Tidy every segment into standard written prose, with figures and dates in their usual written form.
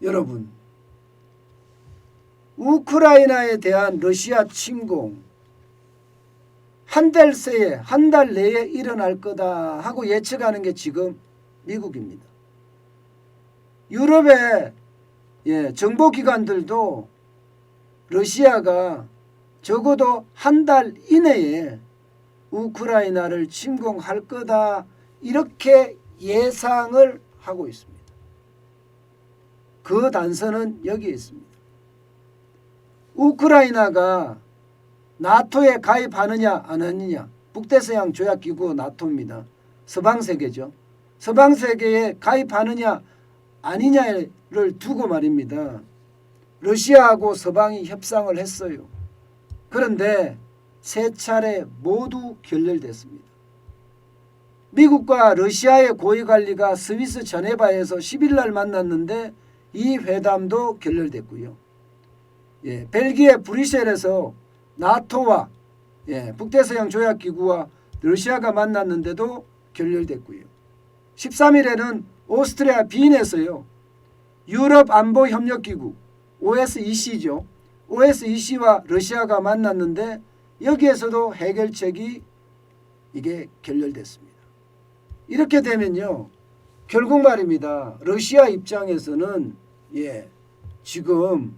여러분, 우크라이나에 대한 러시아 침공 한 달 내에 일어날 거다 하고 예측하는 게 지금 미국입니다. 유럽의 정보기관들도 러시아가 적어도 한 달 이내에 우크라이나를 침공할 거다 이렇게 예상을 하고 있습니다. 그 단서는 여기에 있습니다. 우크라이나가 나토에 가입하느냐 안 하느냐, 북대서양 조약기구 나토입니다. 서방세계죠. 서방세계에 가입하느냐 아니냐를 두고 말입니다. 러시아하고 서방이 협상을 했어요. 그런데 세 차례 모두 결렬됐습니다. 미국과 러시아의 고위관리가 스위스 제네바에서 10일 날 만났는데 이 회담도 결렬됐고요. 벨기에 브뤼셀에서 나토와 북대서양 조약기구와 러시아가 만났는데도 결렬됐고요. 13일에는 오스트리아 빈에서요. 유럽안보협력기구 OSCE죠. OSCE와 러시아가 만났는데 여기에서도 해결책이 이게 결렬됐습니다. 이렇게 되면요. 결국 말입니다. 러시아 입장에서는 지금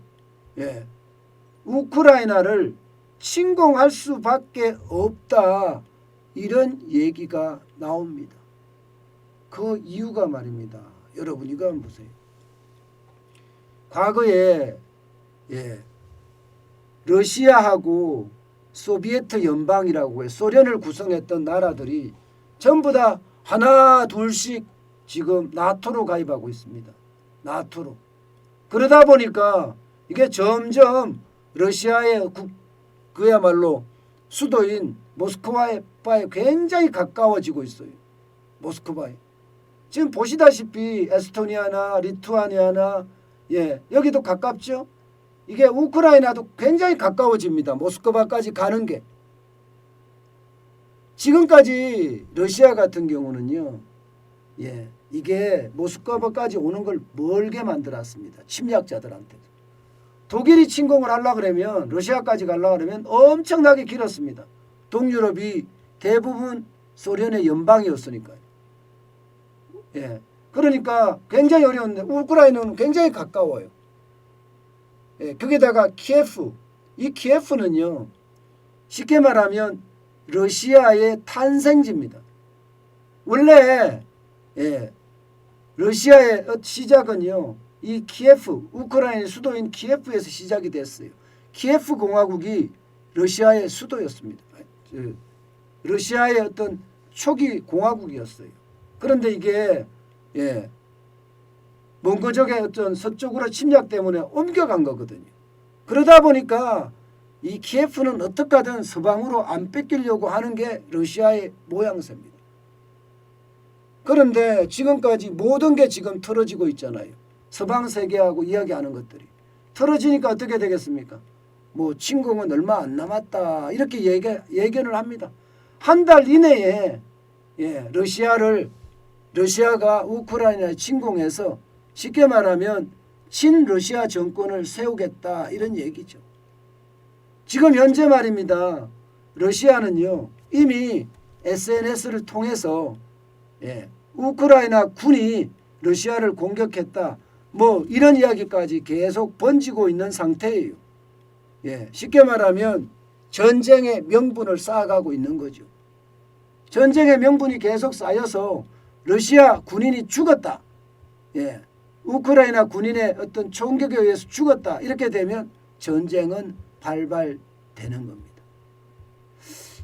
우크라이나를 침공할 수밖에 없다 이런 얘기가 나옵니다. 그 이유가 말입니다. 여러분 이거 한번 보세요. 과거에 러시아하고 소비에트 연방이라고 해 소련을 구성했던 나라들이 전부 다 하나 둘씩 지금 나토로 가입하고 있습니다. 나토로. 그러다 보니까 이게 점점 러시아의 그야말로 수도인 모스크바에 굉장히 가까워지고 있어요. 모스크바에. 지금 보시다시피 에스토니아나 리투아니아나 여기도 가깝죠. 이게 우크라이나도 굉장히 가까워집니다. 모스크바까지 가는 게. 지금까지 러시아 같은 경우는요. 이게 모스크바까지 오는 걸 멀게 만들었습니다. 침략자들한테. 독일이 침공을 하려고 그러면 러시아까지 가려고 그러면 엄청나게 길었습니다. 동유럽이 대부분 소련의 연방이었으니까요. 그러니까 굉장히 어려운데 우크라이나는 굉장히 가까워요. 거기다가 키예프. 이 키예프는요. 쉽게 말하면 러시아의 탄생지입니다. 원래 러시아의 시작은요. 이 키예프, 우크라이나 수도인 키예프에서 시작이 됐어요. 키예프 공화국이 러시아의 수도였습니다. 러시아의 어떤 초기 공화국이었어요. 그런데 이게 몽고족의 어떤 서쪽으로 침략 때문에 옮겨간 거거든요. 그러다 보니까 이 키예프는 어떻게 하든 서방으로 안 뺏기려고 하는 게 러시아의 모양새입니다. 그런데 지금까지 모든 게 지금 틀어지고 있잖아요. 서방 세계하고 이야기하는 것들이. 틀어지니까 어떻게 되겠습니까? 뭐 침공은 얼마 안 남았다 이렇게 예견을 합니다. 한 달 이내에 러시아가 우크라이나에 침공해서 쉽게 말하면 친러시아 정권을 세우겠다 이런 얘기죠. 지금 현재 말입니다. 러시아는요 이미 SNS를 통해서 우크라이나 군이 러시아를 공격했다 뭐 이런 이야기까지 계속 번지고 있는 상태예요. 쉽게 말하면 전쟁의 명분을 쌓아가고 있는 거죠. 전쟁의 명분이 계속 쌓여서 러시아 군인이 죽었다. 우크라이나 군인의 어떤 총격에 의해서 죽었다. 이렇게 되면 전쟁은 발발되는 겁니다.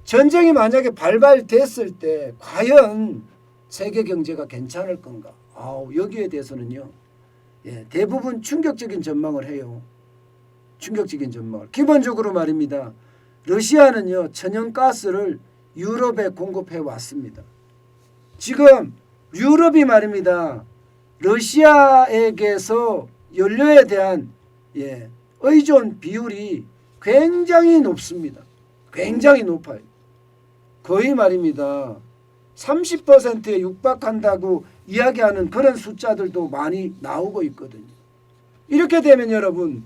전쟁이 만약에 발발됐을 때 과연 세계 경제가 괜찮을 건가? 여기에 대해서는요. 대부분 충격적인 전망을 해요. 충격적인 전망을. 기본적으로 말입니다. 러시아는요. 천연가스를 유럽에 공급해 왔습니다. 지금 유럽이 말입니다. 러시아에게서 연료에 대한 의존 비율이 굉장히 높습니다. 굉장히 높아요. 거의 말입니다. 30%에 육박한다고 이야기하는 그런 숫자들도 많이 나오고 있거든요. 이렇게 되면 여러분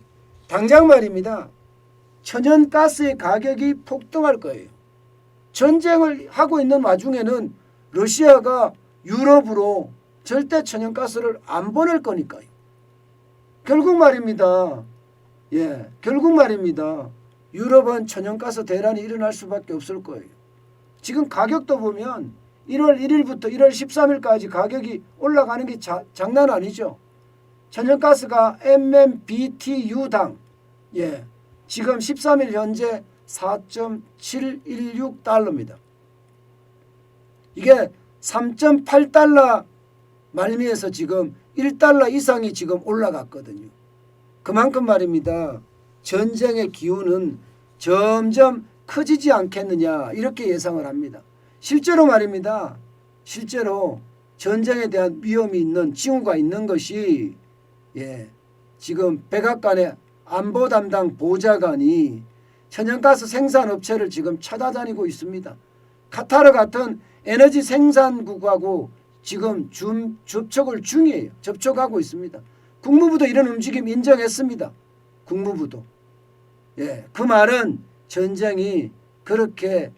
당장 말입니다. 천연가스의 가격이 폭등할 거예요. 전쟁을 하고 있는 와중에는 러시아가 유럽으로 절대 천연가스를 안 보낼 거니까요. 결국 말입니다. 결국 말입니다. 유럽은 천연가스 대란이 일어날 수밖에 없을 거예요. 지금 가격도 보면 1월 1일부터 1월 13일까지 가격이 올라가는 게 장난 아니죠. 천연가스가 MMBTU당 지금 13일 현재 4.716달러입니다. 이게 3.8달러 말미에서 지금 1달러 이상이 지금 올라갔거든요. 그만큼 말입니다. 전쟁의 기운은 점점 커지지 않겠느냐 이렇게 예상을 합니다. 실제로 말입니다. 실제로 전쟁에 대한 위험이 있는 징후가 있는 것이 지금 백악관의 안보 담당 보좌관이 천연가스 생산업체를 지금 찾아다니고 있습니다. 카타르 같은 에너지 생산국하고 지금 접촉을 중이에요. 접촉하고 있습니다. 국무부도 이런 움직임 인정했습니다. 국무부도. 그 말은 전쟁이 그렇게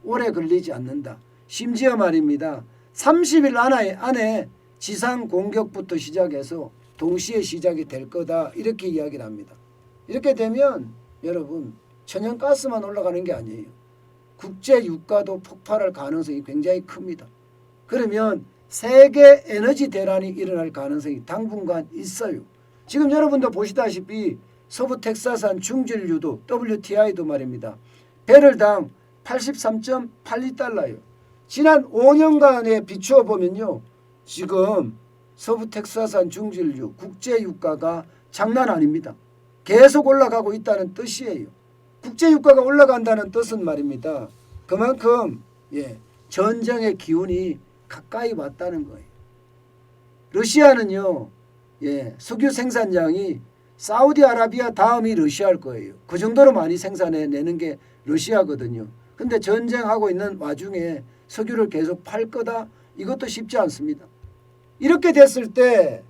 오래 걸리지 않는다. 심지어 말입니다. 30일 안에 지상 공격부터 시작해서 동시에 시작이 될 거다. 이렇게 이야기를 합니다. 이렇게 되면 여러분 천연가스만 올라가는 게 아니에요. 국제 유가도 폭발할 가능성이 굉장히 큽니다. 그러면 세계 에너지 대란이 일어날 가능성이 당분간 있어요. 지금 여러분도 보시다시피 서부 텍사스산 중진유도 WTI도 말입니다. 배럴당 83.82달러예요. 지난 5년간에 비추어 보면요. 지금 서부 텍사스산 중진유 국제유가가 장난 아닙니다. 계속 올라가고 있다는 뜻이에요. 국제유가가 올라간다는 뜻은 말입니다. 그만큼 전쟁의 기운이 가까이 왔다는 거예요. 러시아는요. 석유 생산량이 사우디아라비아 다음이 러시아일 거예요. 그 정도로 많이 생산해내는 게 러시아거든요. 근데 전쟁하고 있는 와중에 석유를 계속 팔 거다? 이것도 쉽지 않습니다. 이렇게 됐을 때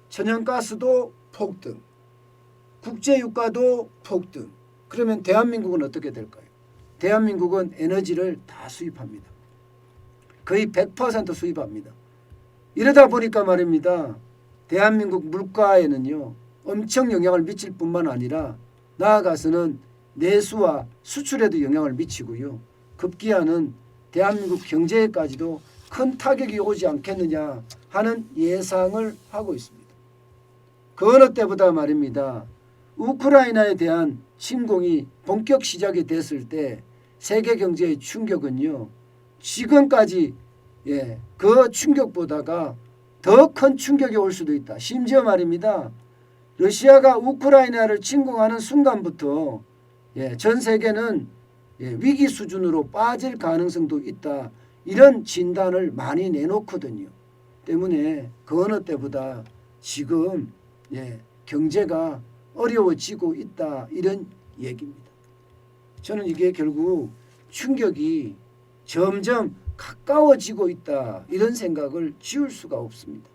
천연가스도 폭등, 국제유가도 폭등. 그러면 대한민국은 어떻게 될까요? 대한민국은 에너지를 다 수입합니다. 거의 100% 수입합니다. 이러다 보니까 말입니다. 대한민국 물가에는요. 엄청 영향을 미칠 뿐만 아니라 나아가서는 내수와 수출에도 영향을 미치고요. 급기야는 대한민국 경제에까지도 큰 타격이 오지 않겠느냐 하는 예상을 하고 있습니다. 그 어느 때보다 말입니다. 우크라이나에 대한 침공이 본격 시작이 됐을 때 세계 경제의 충격은요. 지금까지 그 충격보다가 더 큰 충격이 올 수도 있다. 심지어 말입니다. 러시아가 우크라이나를 침공하는 순간부터 전 세계는 위기 수준으로 빠질 가능성도 있다. 이런 진단을 많이 내놓거든요. 때문에 그 어느 때보다 지금 경제가 어려워지고 있다. 이런 얘기입니다. 저는 이게 결국 충격이 점점 가까워지고 있다. 이런 생각을 지울 수가 없습니다.